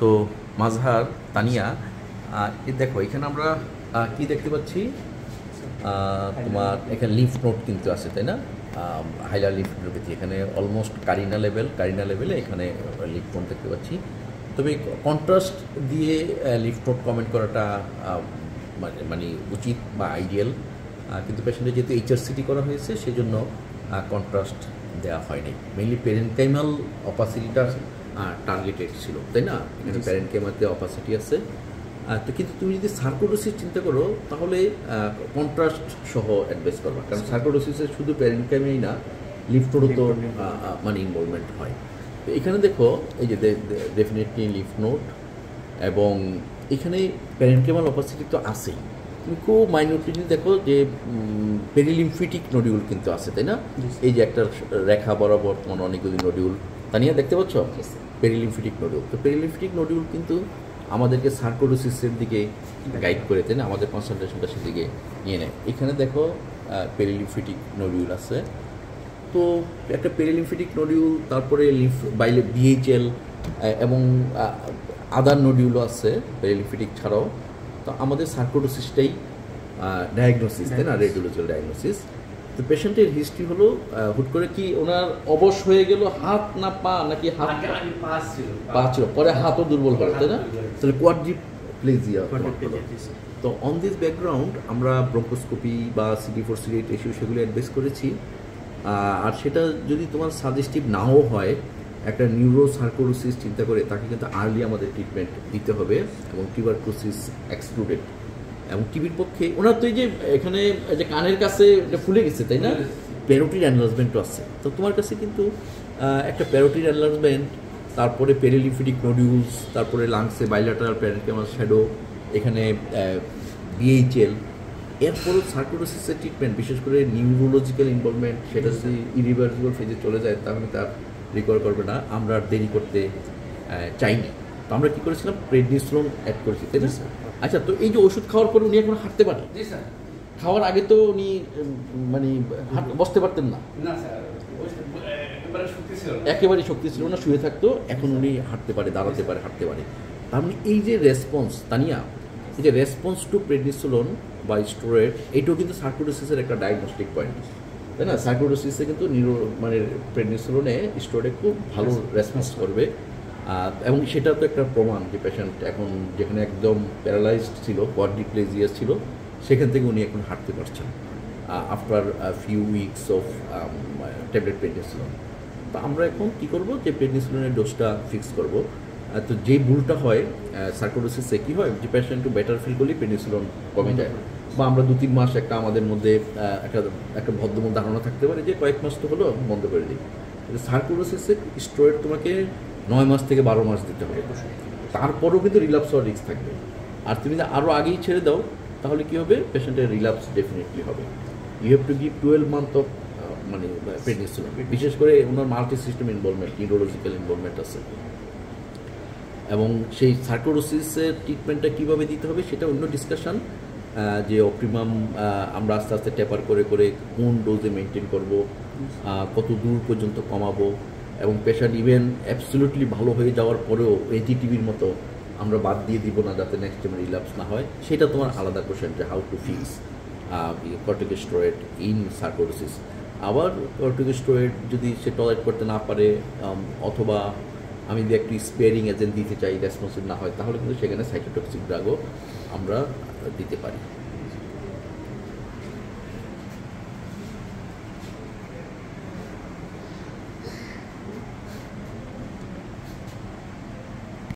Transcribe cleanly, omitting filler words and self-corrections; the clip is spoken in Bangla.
তো মাজহার, তানিয়া, দেখো এখানে আমরা কি দেখতে পাচ্ছি, তোমার এখানে লিফ নোট কিন্তু আছে, তাই না? হাইলার লিফ নোট এখানে অলমোস্ট কারিনা লেভেলে এখানে লিফ নোট দেখতে পাচ্ছি। তবে কন্ট্রাস্ট দিয়ে লিফ নোট কমেন্ট করাটা মানে উচিত বা আইডিয়াল, কিন্তু পেশেন্টের যেহেতু এইচআরসিটি করা হয়েছে সেই জন্য কন্ট্রাস্ট দেওয়া হয়নি। মেইনলি প্যারেনকাইমাল অপাসিটিটা টার্গেটেড ছিল, তাই না? এখানে প্যারেনকাইমাতে অপাসিটি আছে। তো কিন্তু তুমি যদি সার্কোডোসিস চিন্তা করো তাহলে কন্ট্রাস্ট সহ অ্যাডভাইস করবা, কারণ সার্কোডোসিসের শুধু প্যারেনকাইমেই না, লিফ নোটও তো মানে ইনভলভমেন্ট হয়। তো এখানে দেখো এই যে ডেফিনেটলি লিফ নোট, এবং এখানে প্যারেনকাইমাল অপাসিটি তো আছেই। তুমি খুব মাইনরলি দেখো যে পেরিলিম্ফিটিক নডিউল কিন্তু আছে, তাই না? এই যে একটা রেখা বরাবর তোমার অনেকগুলি নডিউল তানিয়া দেখতে পাচ্ছ, পেরিলিম্ফিটিক নডিউল। তো পেরিলিম্ফিটিক নডিউল কিন্তু আমাদেরকে সার্কোডোসিসের দিকে গাইড করে, তাই না? আমাদের কনসেন্ট্রেশনটা সেদিকে নিয়ে নেয়। এখানে দেখো পেরিলিম্ফিটিক নডিউল আছে। তো একটা পেরিলিম্ফিটিক নডিউল, তারপরে বাইলে বিএইচএল এবং আদার নডিউলও আছে পেরিলিম্ফিটিক ছাড়াও। তো আমাদের সার্কোডোসিসটাই ডায়াগনোসিস, তাই না? Radiological diagnosis. তো পেশেন্টের হিস্ট্রি হলো হুট করে কি ওনার অবশ হয়ে গেল, হাত না পা, নাকি হাত পা ছিল, পরে হাতও দুর্বল হলো, তাই না? তাহলে কোয়াড্রিপ্লেজিয়া। তো অন দিস ব্যাকগ্রাউন্ড আমরা ব্রঙ্কোস্কোপি বা CD4 CD8 রেশিও সেগুলো অ্যাডভাইস করেছি। আর সেটা যদি তোমার সাজেস্টিভ নাও হয়, একটা নিউরো সার্কোডোসিস চিন্তা করে তাকে কিন্তু আর্লি আমাদের ট্রিটমেন্ট দিতে হবে, এবং টিউবারকুলোসিস এক্সক্লুডেড। এবং টিবির পক্ষে ওনার তো এই যে এখানে যে কানের কাছে এটা ফুলে গেছে, তাই না? প্যারোটিড এনলার্জমেন্টও আছে। তো তোমার কাছে কিন্তু একটা প্যারোটিড এনলার্জমেন্ট, তারপরে পেরিলিম্ফিটিক নডিউলস, তারপরে লাংসে বাইল্যাটারাল প্যারেনকাইমাল শ্যাডো, এখানে বিএইচএল, এরপরও সার্কোডোসিসের ট্রিটমেন্ট, বিশেষ করে নিউরোলজিক্যাল ইনভলভমেন্ট, সেটা যদি ইরিভার্সিবল ফেজে চলে যায় তাহলে তার রিকভার করবে না। আমরা আর দেরি করতে চাইনি। তো আমরা কী করেছিলাম, প্রেডনিসোলোন অ্যাড করেছি, তাই না? আচ্ছা, তো এই যে ওষুধ খাওয়ার পরে উনি এখন হাঁটতে পারেন? খাওয়ার আগে তো উনি মানে বসতে পারতেন না, একেবারে শক্তি ছিল না, শুয়ে থাকতো। এখন উনি হাঁটতে পারে, দাঁড়াতে পারে, হাঁটতে পারে। তার মানে এই যে রেসপন্স, তানিয়া, এই যে রেসপন্স টু প্রেডনিসোলোন বা স্টেরয়েড, এটাও কিন্তু সার্কোডোসিসের একটা ডায়াগনস্টিক পয়েন্ট, তাই না? সার্কোডোসিসে কিন্তু মানে প্রেডনিসোলোনে স্টেরয়েডে খুব ভালো রেসপন্স করবে। এবং সেটা তো একটা প্রমাণ যে পেশেন্ট এখন যেখানে একদম প্যারালাইজড ছিল, কোয়াড্রিপ্লেজিয়া ছিল, সেখান থেকে উনি এখন হাঁটতে পারছেন after few weeks of tablet prednisolone. তো আমরা এখন কী করবো, যে প্রেডনিসোলোনের ডোজটা ফিক্স করবো। তো যে ভুলটা হয় সার্কোডোসিসে কী হয়, যে পেশেন্ট একটু বেটার ফিল করলেই প্রেডনিসোলোন কমে যায়, বা আমরা 2-3 মাস একটা আমাদের মধ্যে একটা ভদ্রমূল ধারণা থাকতে পারে যে কয়েক মাস তো হলো, বন্ধ করে দিই। সার্কোডোসিসে স্টেরয়েড তোমাকে 9 মাস থেকে 12 মাস দিতে হবে, তারপরেও কিন্তু রিল্যাপস হওয়ার রিস্ক থাকবে। আর তুমি যদি আরও আগেই ছেড়ে দাও তাহলে কী হবে, পেশেন্টের রিল্যাপস ডেফিনেটলি হবে। You have to give 12 month of মানে প্রেডনিসোলোন। বিশেষ করে ওনার multi system involvement, neurological involvement আছে। এবং সেই সার্কোডোসিসের ট্রিটমেন্টটা কীভাবে দিতে হবে সেটা অন্য ডিসকাশন, যে অপটিমাম আমরা আস্তে আস্তে টেপার করে করে কোন ডোজে মেনটেন করব, কত দূর পর্যন্ত কমাবো, এবং পেশেন্ট ইভেন অ্যাবসলিউটলি ভালো হয়ে যাওয়ার পরেও এজিটিভির মতো আমরা বাদ দিয়ে দিব না, যাতে নেক্সট টাইম রিল্যাপস না হয়। সেটা তোমার আলাদা কোশ্চেন, যে how to fix corticosteroid in sarcoidosis. আবার কর্টিকোস্টেরয়েড যদি সে টলারেট করতে না পারে, অথবা আমি যদি একটু স্পেয়ারিং এজেন্ট দিতে চাই, রেসপন্সিভ না হয়, তাহলে কিন্তু সেখানে সাইটোটক্সিক ড্রাগও আমরা দিতে পারি।